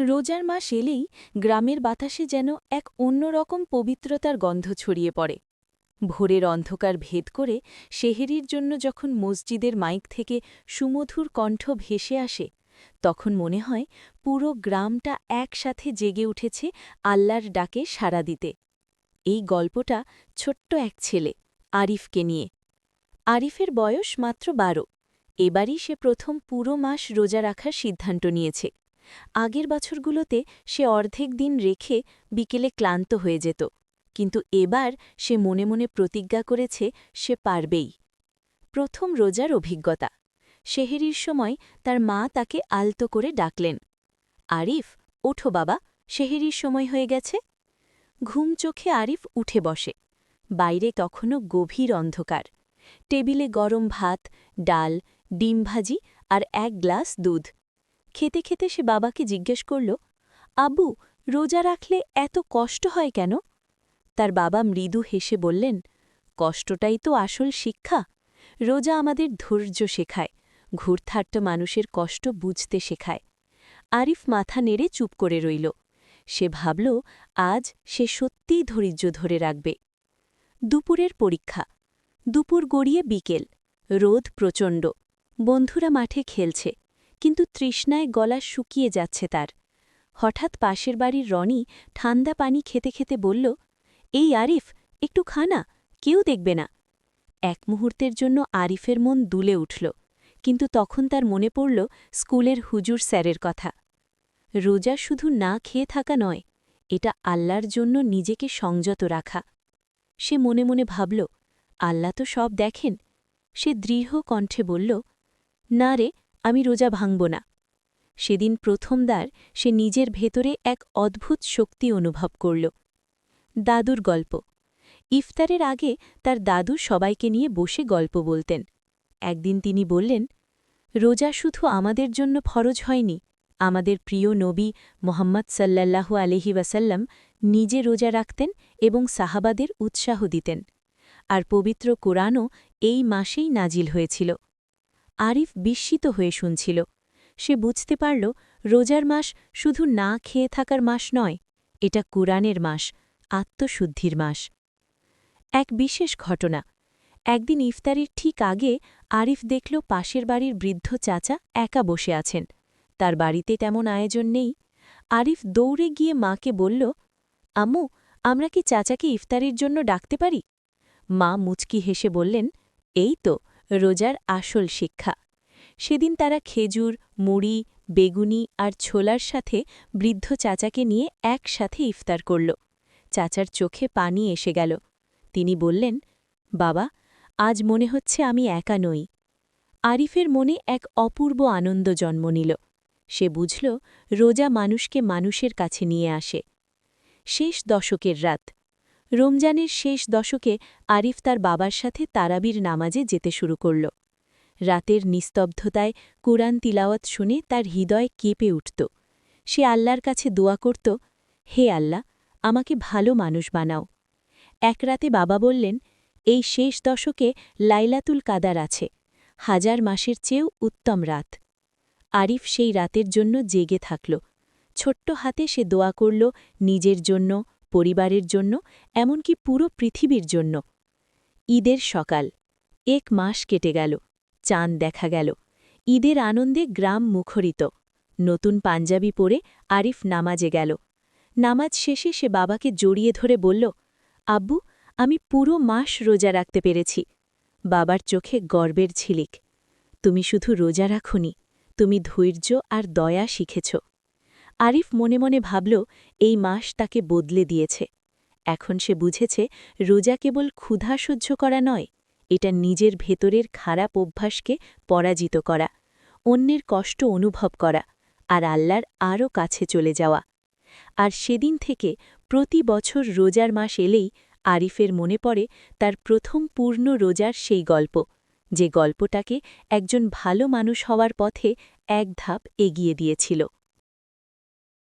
রোজার মাস এলেই গ্রামের বাতাসে যেন এক অন্যরকম পবিত্রতার গন্ধ ছড়িয়ে পড়ে। ভোরের অন্ধকার ভেদ করে সেহেরির জন্য যখন মসজিদের মাইক থেকে সুমধুর কণ্ঠ ভেসে আসে, তখন মনে হয় পুরো গ্রামটা একসাথে জেগে উঠেছে আল্লাহর ডাকে সাড়া দিতে। এই গল্পটা ছোট্ট এক ছেলে আরিফকে নিয়ে। আরিফের বয়স মাত্র ১২। এবারই সে প্রথম পুরো মাস রোজা রাখার সিদ্ধান্ত নিয়েছে। আগের বছরগুলোতে সে অর্ধেক দিন রেখে বিকেলে ক্লান্ত হয়ে যেত, কিন্তু এবার সে মনে মনে প্রতিজ্ঞা করেছে সে পারবেই। প্রথম রোজার অভিজ্ঞতা। সেহেরির সময় তার মা তাকে আলতো করে ডাকলেন, আরিফ, ওঠো বাবা, সেহেরির সময় হয়ে গেছে। ঘুম চোখে আরিফ উঠে বসে। বাইরে তখনও গভীর অন্ধকার। টেবিলে গরম ভাত, ডাল, ডিম ভাজি আর এক গ্লাস দুধ। খেতে খেতে সে বাবাকে জিজ্ঞেস করল, আব্বু, রোজা রাখলে এত কষ্ট হয় কেন? তার বাবা মৃদু হেসে বললেন, কষ্টটাই তো আসল শিক্ষা। রোজা আমাদের ধৈর্য শেখায়, ঘুরথাট্ট মানুষের কষ্ট বুঝতে শেখায়। আরিফ মাথা নেড়ে চুপ করে রইল। সে ভাবল, আজ সে সত্যিই ধৈর্য ধরে রাখবে। দুপুরের পরীক্ষা। দুপুর গড়িয়ে বিকেল। রোদ প্রচণ্ড। বন্ধুরা মাঠে খেলছে, কিন্তু তৃষ্ণায় গলা শুকিয়ে যাচ্ছে তার। হঠাৎ পাশের বাড়ির রনি ঠান্ডা পানি খেতে খেতে বলল, এই আরিফ, একটু খানা, কেউ দেখবে না। এক মুহূর্তের জন্য আরিফের মন দুলে উঠল, কিন্তু তখন তার মনে পড়ল স্কুলের হুজুর স্যারের কথা। রোজা শুধু না খেয়ে থাকা নয়, এটা আল্লাহর জন্য নিজেকে সংযত রাখা। সে মনে মনে ভাবল, আল্লাহ তো সব দেখেন। সে দৃঢ় কণ্ঠে বলল, না রে, আমি রোজা ভাঙব না। সেদিন প্রথমবার সে নিজের ভেতরে এক অদ্ভুত শক্তি অনুভব করল। দাদুর গল্প। ইফতারের আগে তার দাদু সবাইকে নিয়ে বসে গল্প বলতেন। একদিন তিনি বললেন, রোজা শুধু আমাদের জন্য ফরজ হয়নি, আমাদের প্রিয় নবী মোহাম্মদ সাল্লাল্লাহু আলাইহি ওয়াসাল্লাম নিজে রোজা রাখতেন এবং সাহাবাদের উৎসাহ দিতেন। আর পবিত্র কোরআনও এই মাসেই নাজিল হয়েছিল। আরিফ বিস্মিত হয়ে শুনছিল। সে বুঝতে পারল, রোজার মাস শুধু না খেয়ে থাকার মাস নয়, এটা কুরআনের মাস, আত্মশুদ্ধির মাস। এক বিশেষ ঘটনা। একদিন ইফতারির ঠিক আগে আরিফ দেখল পাশের বাড়ির বৃদ্ধ চাচা একা বসে আছেন। তার বাড়িতে তেমন আয়োজন নেই। আরিফ দৌড়ে গিয়ে মাকে বলল, আম্মু, আমরা কি চাচাকে ইফতারির জন্য ডাকতে পারি? মা মুচকি হেসে বললেন, এই তো রোজার আসল শিক্ষা। সেদিন তারা খেজুর, মুড়ি, বেগুনি আর ছোলার সাথে বৃদ্ধ চাচাকে নিয়ে একসাথে ইফতার করল। চাচার চোখে পানি এসে গেল। তিনি বললেন, বাবা, আজ মনে হচ্ছে আমি একা নই। আরিফের মনে এক অপূর্ব আনন্দ জন্ম নিল। সে বুঝল, রোজা মানুষকে মানুষের কাছে নিয়ে আসে। শেষ দশকের রাত। রমজানের শেষ দশকে আরিফ তার বাবার সাথে তারাবির নামাজে যেতে শুরু করল। রাতের নিস্তব্ধতায় কুরআন তিলাওয়াত শুনে তার হৃদয় কেঁপে উঠত। সে আল্লাহর কাছে দোয়া করত, হে আল্লাহ, আমাকে ভালো মানুষ বানাও। এক রাতে বাবা বললেন, এই শেষ দশকে লাইলাতুল কাদার আছে, 1000 মাসের চেয়েও উত্তম রাত। আরিফ সেই রাতের জন্য জেগে থাকল। ছোট্ট হাতে সে দোয়া করল নিজের জন্য, পরিবারের জন্য, এমনকি পুরো পৃথিবীর জন্য। ঈদের সকাল। 1 মাস কেটে গেল। চাঁদ দেখা গেল। ঈদের আনন্দে গ্রাম মুখরিত। নতুন পাঞ্জাবি পরে আরিফ নামাজে গেল। নামাজ শেষে সে বাবাকে জড়িয়ে ধরে বলল, আব্বু, আমি পুরো মাস রোজা রাখতে পেরেছি। বাবার চোখে গর্বের ঝিলিক। তুমি শুধু রোজা রাখুনি, তুমি ধৈর্য আর দয়া শিখেছ। আরিফ মনে মনে ভাবল, এই মাস তাকে বদলে দিয়েছে। এখন সে বুঝেছে, রোজা কেবল ক্ষুধা সহ্য করা নয়, এটা নিজের ভেতরের খারাপ অভ্যাসকে পরাজিত করা, অন্যের কষ্ট অনুভব করা, আর আল্লাহর আরও কাছে চলে যাওয়া। আর সেদিন থেকে প্রতি বছর রোজার মাস এলেই আরিফের মনে পড়ে তার প্রথম পূর্ণ রোজার সেই গল্প, যে গল্পটাকে একজন ভালো মানুষ হওয়ার পথে এক ধাপ এগিয়ে দিয়েছিল।